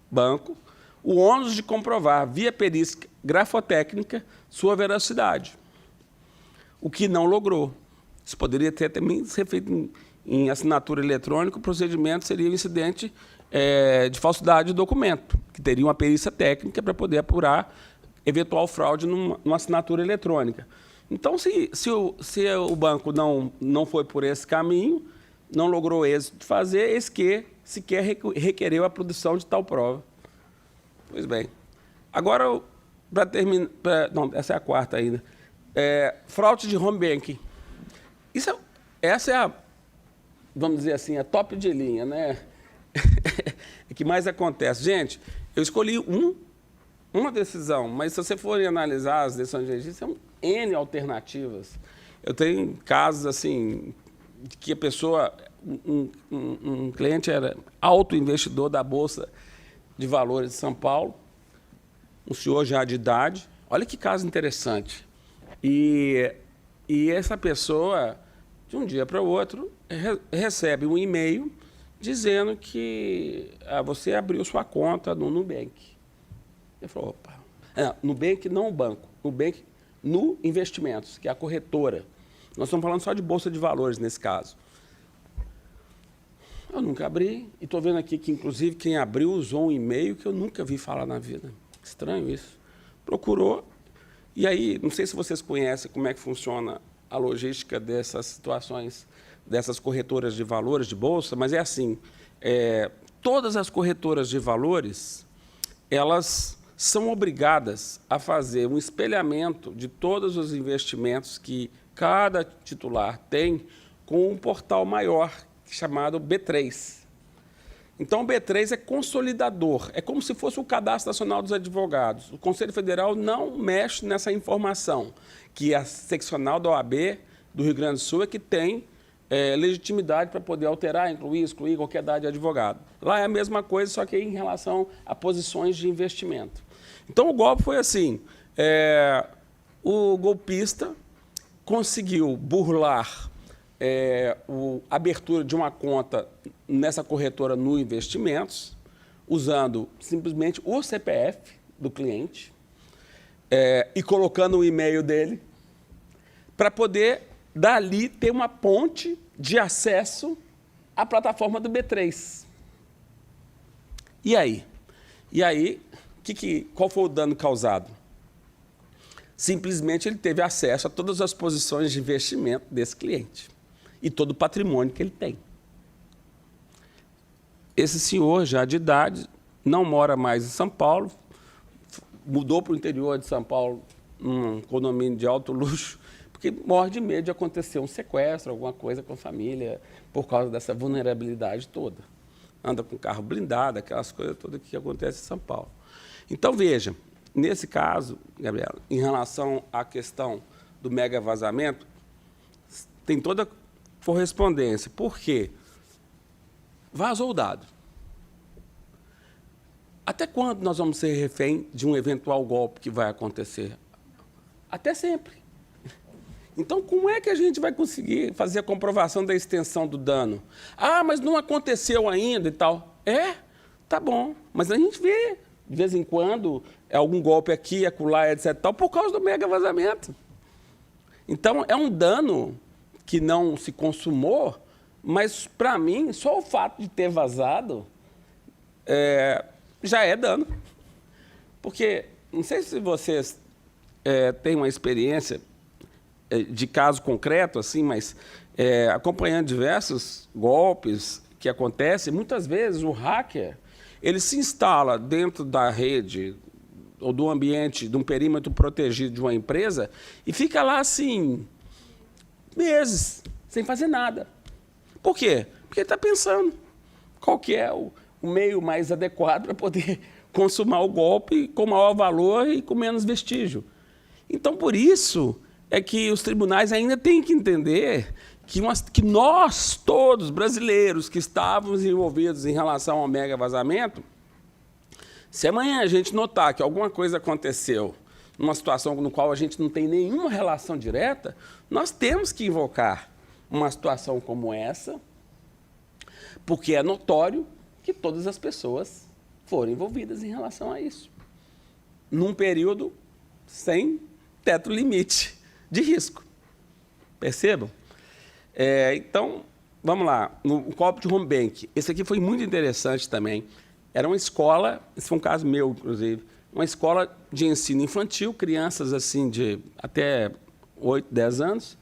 banco, o ônus de comprovar, via perícia grafotécnica, sua veracidade, o que não logrou. Isso poderia ter também ser feito em assinatura eletrônica, o procedimento seria um incidente de falsidade de documento, que teria uma perícia técnica para poder apurar eventual fraude numa assinatura eletrônica. Então, se o banco não foi por esse caminho, não logrou êxito de fazer, eis que sequer requereu a produção de tal prova. Pois bem. Agora, para terminar... Não, essa é a quarta ainda. Fraude de home banking. Essa é a, vamos dizer assim, a top de linha, né? O que mais acontece? Gente, eu escolhi uma decisão, mas se você for analisar as decisões de registro, são N alternativas. Eu tenho casos assim, de que a pessoa, um cliente era alto investidor da Bolsa de Valores de São Paulo, um senhor já de idade. Olha que caso interessante. E essa pessoa, de um dia para o outro, recebe um e-mail dizendo que você abriu sua conta no Nubank. Ele falou, opa, Nubank não o banco, Nubank no Investimentos, que é a corretora. Nós estamos falando só de Bolsa de Valores nesse caso. Eu nunca abri, e estou vendo aqui que, inclusive, quem abriu usou um e-mail que eu nunca vi falar na vida. Estranho isso. Procurou, e aí, não sei se vocês conhecem como é que funciona a logística dessas situações, dessas corretoras de valores de bolsa, mas é assim, todas as corretoras de valores, elas são obrigadas a fazer um espelhamento de todos os investimentos que cada titular tem com um portal maior, chamado B3. Então, o B3 é consolidador, é como se fosse o Cadastro Nacional dos Advogados. O Conselho Federal não mexe nessa informação, que a seccional da OAB do Rio Grande do Sul é que tem legitimidade para poder alterar, incluir, excluir qualquer dado de advogado. Lá é a mesma coisa, só que em relação a posições de investimento. Então, o golpe foi assim, o golpista conseguiu burlar a abertura de uma conta nessa corretora no Investimentos, usando simplesmente o CPF do cliente e colocando o e-mail dele, para poder, dali, ter uma ponte de acesso à plataforma do B3. E aí? Qual foi o dano causado? Simplesmente ele teve acesso a todas as posições de investimento desse cliente e todo o patrimônio que ele tem. Esse senhor, já de idade, não mora mais em São Paulo, mudou para o interior de São Paulo, num condomínio de alto luxo, porque morre de medo de acontecer um sequestro, alguma coisa com a família, por causa dessa vulnerabilidade toda. Anda com carro blindado, aquelas coisas todas que acontecem em São Paulo. Então, veja, nesse caso, Gabriela, em relação à questão do mega vazamento, tem toda correspondência. Por quê? Vazou o dado. até quando nós vamos ser refém de um eventual golpe que vai acontecer? Até sempre. Então, como é que a gente vai conseguir fazer a comprovação da extensão do dano? Ah, mas não aconteceu ainda e tal. Tá bom, mas a gente vê, de vez em quando, algum golpe aqui, acolá, etc. Tal, por causa do mega vazamento. Então, é um dano que não se consumou, mas, para mim, só o fato de ter vazado já é dano. Porque, não sei se vocês têm uma experiência de caso concreto, assim, mas acompanhando diversos golpes que acontecem, muitas vezes o hacker ele se instala dentro da rede ou do ambiente, de um perímetro protegido de uma empresa e fica lá, assim, meses, sem fazer nada. Por quê? Porque ele está pensando qual que é o meio mais adequado para poder consumar o golpe com maior valor e com menos vestígio. Então, por isso é que os tribunais ainda têm que entender que nós, todos brasileiros que estávamos envolvidos em relação ao mega vazamento, se amanhã a gente notar que alguma coisa aconteceu numa situação no qual a gente não tem nenhuma relação direta, nós temos que invocar uma situação como essa, porque é notório que todas as pessoas foram envolvidas em relação a isso, num período sem teto limite de risco. Percebam? Então, vamos lá, no golpe de home bank. Esse aqui foi muito interessante também. Era uma escola, esse foi um caso meu, inclusive, uma escola de ensino infantil, crianças assim de até 8, 10 anos,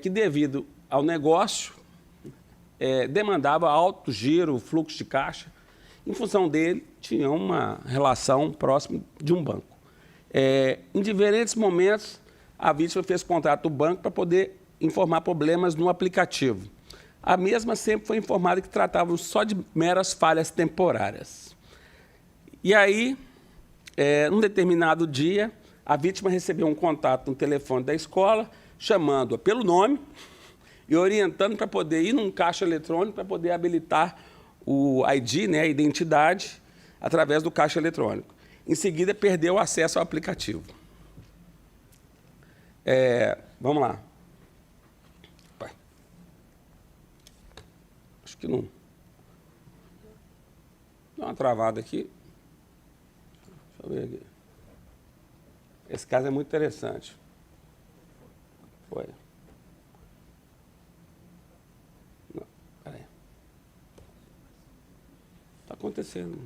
que devido ao negócio, demandava alto giro, fluxo de caixa. Em função dele, tinha uma relação próxima de um banco. Em diferentes momentos, a vítima fez contrato do banco para poder informar problemas no aplicativo. A mesma sempre foi informada que tratavam só de meras falhas temporárias. E aí, num determinado dia, a vítima recebeu um contato no telefone da escola, chamando-a pelo nome e orientando para poder ir num caixa eletrônico para poder habilitar o ID, né, a identidade, através do caixa eletrônico. Em seguida, perdeu o acesso ao aplicativo. Vamos lá. Acho que não. Dá uma travada aqui. Deixa eu ver aqui. Esse caso é muito interessante. Foi. Não, peraí. Está acontecendo.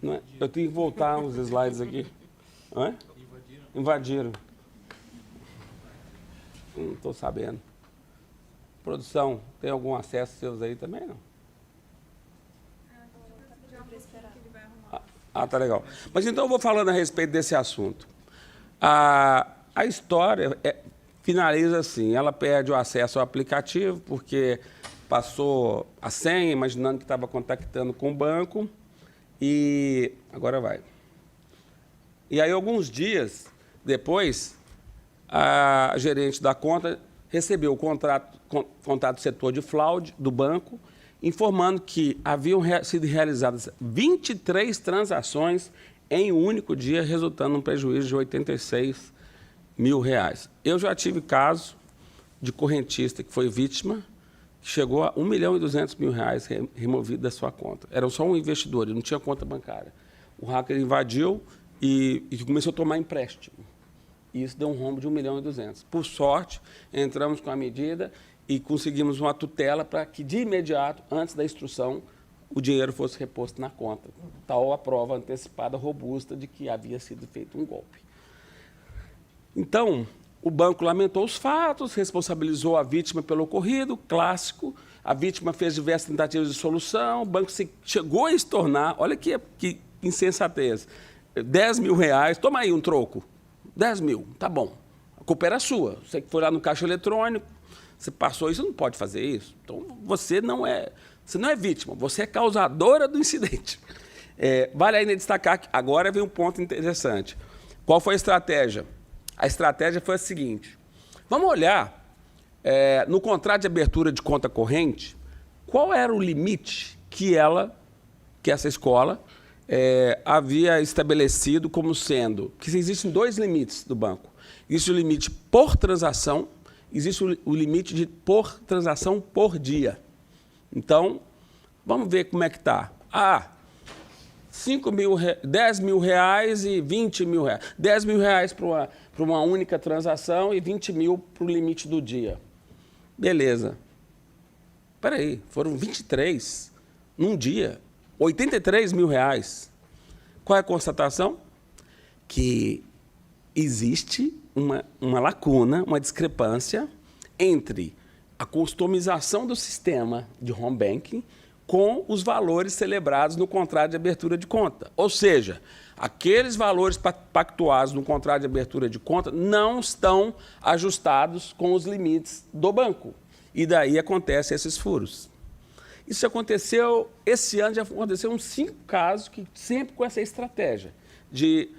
Não é? Eu tenho que voltar uns slides aqui. Não é? Invadiram. Não estou sabendo. Produção, tem algum acesso seus aí também, não? Tá legal. Mas então eu vou falando a respeito desse assunto. A história finaliza assim, ela perde o acesso ao aplicativo porque passou a senha, imaginando que estava contactando com o banco, e agora vai. E aí, alguns dias depois, a gerente da conta recebeu o contato do setor de fraude do banco, informando que haviam sido realizadas 23 transações em um único dia, resultando num prejuízo de R$86 mil. Eu já tive caso de correntista que foi vítima, que chegou a R$1.200.000 removido da sua conta. Era só um investidor, ele não tinha conta bancária. O hacker invadiu e começou a tomar empréstimo. E isso deu um rombo de R$1.200.000. Por sorte, entramos com a medida e conseguimos uma tutela para que, de imediato, antes da instrução, o dinheiro fosse reposto na conta. Tal a prova antecipada robusta de que havia sido feito um golpe. Então, o banco lamentou os fatos, responsabilizou a vítima pelo ocorrido, clássico. A vítima fez diversas tentativas de solução, o banco chegou a estornar, olha que insensatez, R$10 mil, toma aí um troco. 10 mil, tá bom. A culpa era sua. Você que foi lá no caixa eletrônico, você passou isso, não pode fazer isso. Então, você não é vítima, você é causadora do incidente. Vale ainda destacar que agora vem um ponto interessante. Qual foi a estratégia? A estratégia foi a seguinte. Vamos olhar no contrato de abertura de conta corrente, qual era o limite que essa escola havia estabelecido como sendo que existem 2 limites do banco. Existe o limite por transação, existe o limite por transação por dia. Então, vamos ver como é que está. 10 mil reais e 20 mil reais. 10 mil reais para uma única transação e 20 mil para o limite do dia. Beleza. Espera aí, foram 23 num dia. 83 mil reais. Qual é a constatação? Que existe uma lacuna, uma discrepância entre a customização do sistema de home banking com os valores celebrados no contrato de abertura de conta. Ou seja, aqueles valores pactuados no contrato de abertura de conta não estão ajustados com os limites do banco. E daí acontecem esses furos. Isso aconteceu, esse ano já aconteceu uns 5 casos, que sempre com essa estratégia de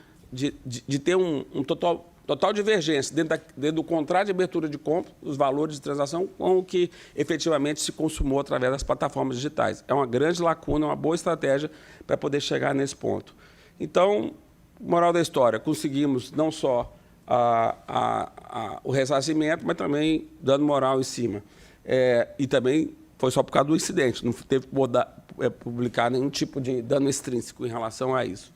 ter um total divergência dentro do contrato de abertura de compra, os valores de transação, com o que efetivamente se consumou através das plataformas digitais. É uma grande lacuna, uma boa estratégia para poder chegar nesse ponto. Então, moral da história, conseguimos não só o ressarcimento, mas também dando moral em cima. E também foi só por causa do incidente, não teve que publicar nenhum tipo de dano extrínseco em relação a isso.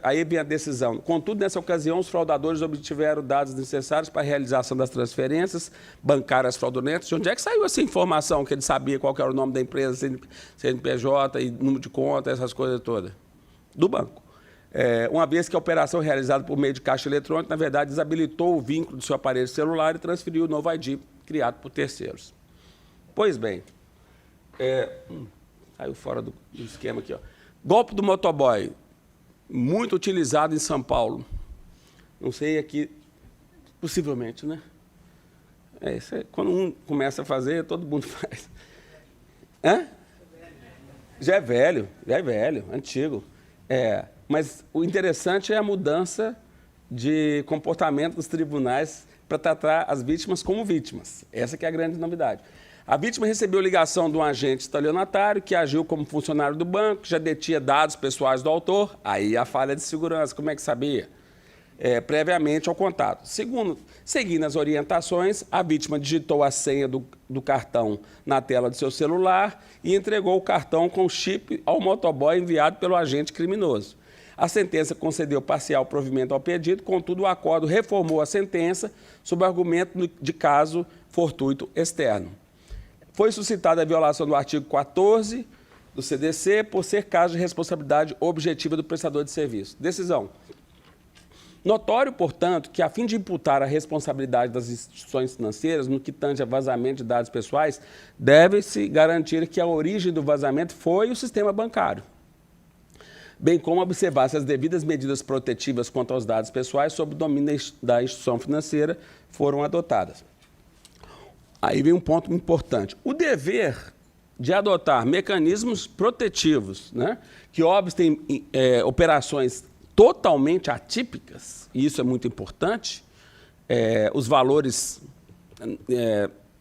Aí vem a decisão. Contudo, nessa ocasião, os fraudadores obtiveram dados necessários para a realização das transferências bancárias fraudulentas. De onde é que saiu essa informação que ele sabia qual que era o nome da empresa, CNPJ e número de conta, essas coisas todas? Do banco. Uma vez que a operação realizada por meio de caixa eletrônico, na verdade, desabilitou o vínculo do seu aparelho celular e transferiu o novo ID criado por terceiros. Pois bem, saiu fora do esquema aqui. Golpe do motoboy, muito utilizado em São Paulo. Não sei aqui, possivelmente, né? Quando um começa a fazer, todo mundo faz. Já é velho, antigo. Mas o interessante é a mudança de comportamento dos tribunais para tratar as vítimas como vítimas. Essa que é a grande novidade. A vítima recebeu ligação de um agente estelionatário que agiu como funcionário do banco, já detinha dados pessoais do autor. Aí a falha de segurança, como é que sabia? Previamente ao contato. Seguindo as orientações, a vítima digitou a senha do cartão na tela do seu celular e entregou o cartão com chip ao motoboy enviado pelo agente criminoso. A sentença concedeu parcial provimento ao pedido, contudo, o acordo reformou a sentença sob o argumento de caso fortuito externo. Foi suscitada a violação do artigo 14 do CDC por ser caso de responsabilidade objetiva do prestador de serviço. Decisão. Notório, portanto, que a fim de imputar a responsabilidade das instituições financeiras no que tange a vazamento de dados pessoais, deve-se garantir que a origem do vazamento foi o sistema bancário, bem como observar se as devidas medidas protetivas quanto aos dados pessoais sob o domínio da instituição financeira foram adotadas. Aí vem um ponto importante. O dever de adotar mecanismos protetivos, né, que obstem operações totalmente atípicas, e isso é muito importante, os valores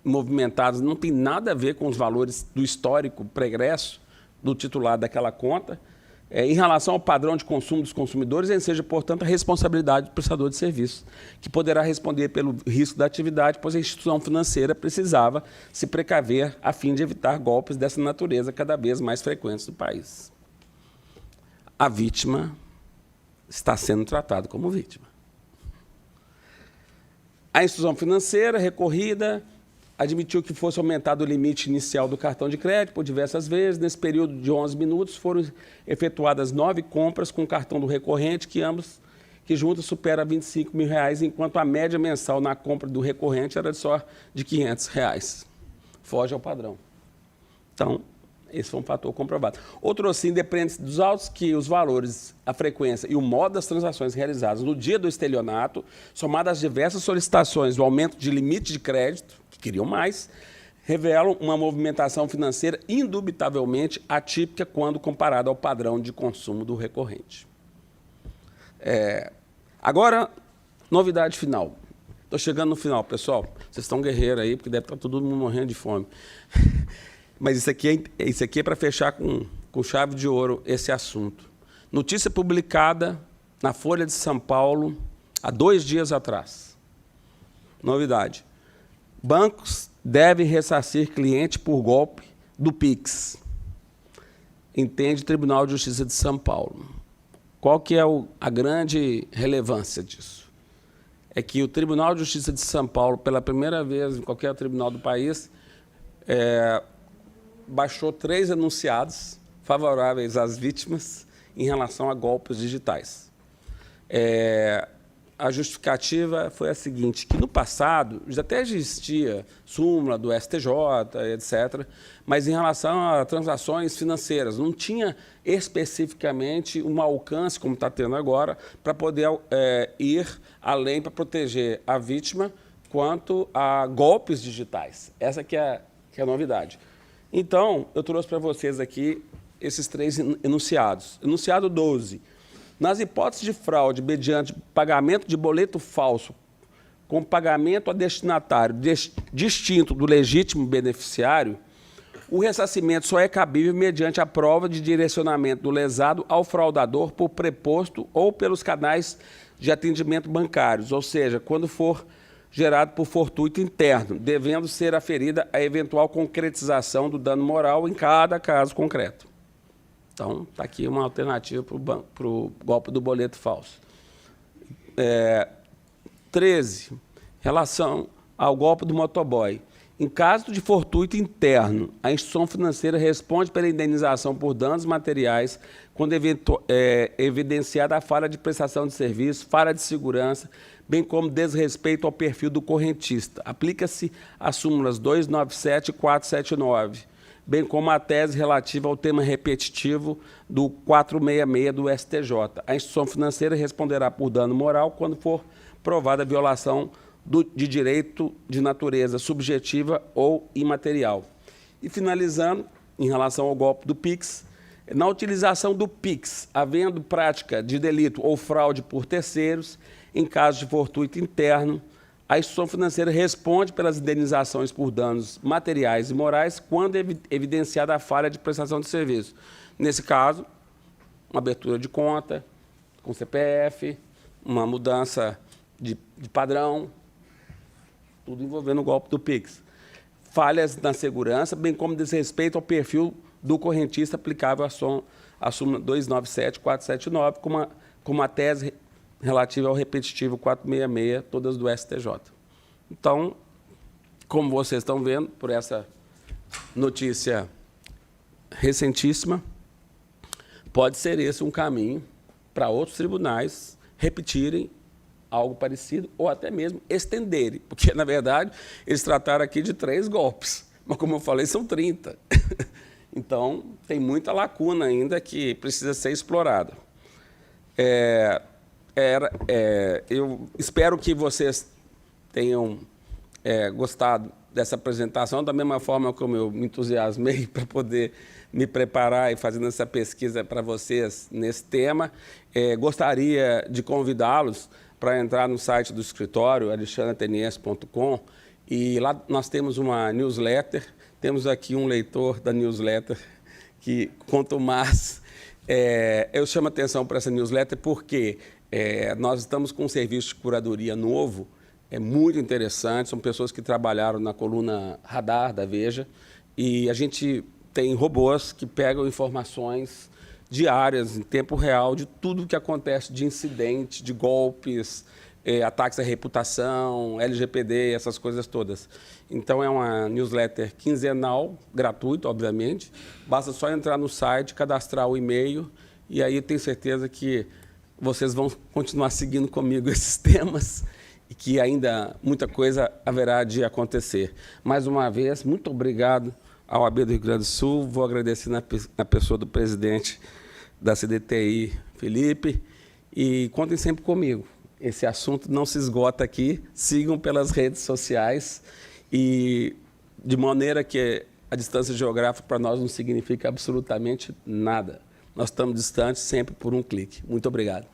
movimentados não tem nada a ver com os valores do histórico pregresso do titular daquela conta, em relação ao padrão de consumo dos consumidores, seja, portanto, a responsabilidade do prestador de serviço, que poderá responder pelo risco da atividade, pois a instituição financeira precisava se precaver a fim de evitar golpes dessa natureza cada vez mais frequentes no país. A vítima está sendo tratada como vítima. A instituição financeira recorrida admitiu que fosse aumentado o limite inicial do cartão de crédito por diversas vezes. Nesse período de 11 minutos, foram efetuadas 9 compras com o cartão do recorrente, que juntos supera R$25 mil, enquanto a média mensal na compra do recorrente era só de R$500. Foge ao padrão. Então, esse foi um fator comprovado. Outro assim depende dos autos que os valores, a frequência e o modo das transações realizadas no dia do estelionato, somado às diversas solicitações do aumento de limite de crédito, que queriam mais, revelam uma movimentação financeira indubitavelmente atípica quando comparada ao padrão de consumo do recorrente. Agora, novidade final. Estou chegando no final, pessoal. Vocês estão guerreiros aí, porque deve estar todo mundo morrendo de fome. Mas isso aqui é para fechar com chave de ouro esse assunto. Notícia publicada na Folha de São Paulo há 2 dias atrás. Novidade. Bancos devem ressarcir cliente por golpe do Pix. Entende o Tribunal de Justiça de São Paulo. Qual que é a grande relevância disso? É que o Tribunal de Justiça de São Paulo, pela primeira vez em qualquer tribunal do país, baixou 3 enunciados favoráveis às vítimas em relação a golpes digitais. A justificativa foi a seguinte, que no passado já até existia súmula do STJ, etc., mas em relação a transações financeiras, não tinha especificamente um alcance, como está tendo agora, para poder ir além para proteger a vítima quanto a golpes digitais. Essa que é a novidade. Então, eu trouxe para vocês aqui esses 3 enunciados. Enunciado 12. Nas hipóteses de fraude mediante pagamento de boleto falso com pagamento a destinatário distinto do legítimo beneficiário, o ressarcimento só é cabível mediante a prova de direcionamento do lesado ao fraudador por preposto ou pelos canais de atendimento bancários, ou seja, quando for gerado por fortuito interno, devendo ser aferida a eventual concretização do dano moral em cada caso concreto. Então, está aqui uma alternativa para o golpe do boleto falso. 13, relação ao golpe do motoboy. Em caso de fortuito interno, a instituição financeira responde pela indenização por danos materiais quando evidenciada a falha de prestação de serviço, falha de segurança, bem como desrespeito ao perfil do correntista. Aplica-se as súmulas 297 e 479. Bem como a tese relativa ao tema repetitivo do 466 do STJ. A instituição financeira responderá por dano moral quando for provada a violação de direito de natureza subjetiva ou imaterial. E finalizando, em relação ao golpe do Pix, na utilização do Pix, havendo prática de delito ou fraude por terceiros, em caso de fortuito interno, a instituição financeira responde pelas indenizações por danos materiais e morais quando evidenciada a falha de prestação de serviço. Nesse caso, uma abertura de conta com CPF, uma mudança de padrão, tudo envolvendo o golpe do Pix. Falhas na segurança, bem como desrespeito ao perfil do correntista aplicável à súmula 297 e 479, com uma tese relativa ao repetitivo 466, todas do STJ. Então, como vocês estão vendo, por essa notícia recentíssima, pode ser esse um caminho para outros tribunais repetirem algo parecido ou até mesmo estenderem, porque, na verdade, eles trataram aqui de 3 golpes, mas, como eu falei, são 30. Então, tem muita lacuna ainda que precisa ser explorada. Eu espero que vocês tenham gostado dessa apresentação, da mesma forma como eu me entusiasmei para poder me preparar e fazendo essa pesquisa para vocês nesse tema. Gostaria de convidá-los para entrar no site do escritório, alexandreteniense.com, e lá nós temos uma newsletter, temos aqui um leitor da newsletter, que quanto mais... eu chamo a atenção para essa newsletter porque nós estamos com um serviço de curadoria novo, muito interessante, são pessoas que trabalharam na coluna Radar da Veja, e a gente tem robôs que pegam informações diárias, em tempo real, de tudo o que acontece de incidente, de golpes, ataques à reputação, LGPD, essas coisas todas. Então, é uma newsletter quinzenal, gratuita, obviamente. Basta só entrar no site, cadastrar o e-mail, e aí tenho certeza que vocês vão continuar seguindo comigo esses temas e que ainda muita coisa haverá de acontecer. Mais uma vez, muito obrigado ao OAB do Rio Grande do Sul. Vou agradecer na pessoa do presidente da CDTI, Felipe, e contem sempre comigo. Esse assunto não se esgota aqui, sigam pelas redes sociais, e de maneira que a distância geográfica para nós não significa absolutamente nada. Nós estamos distantes sempre por um clique. Muito obrigado.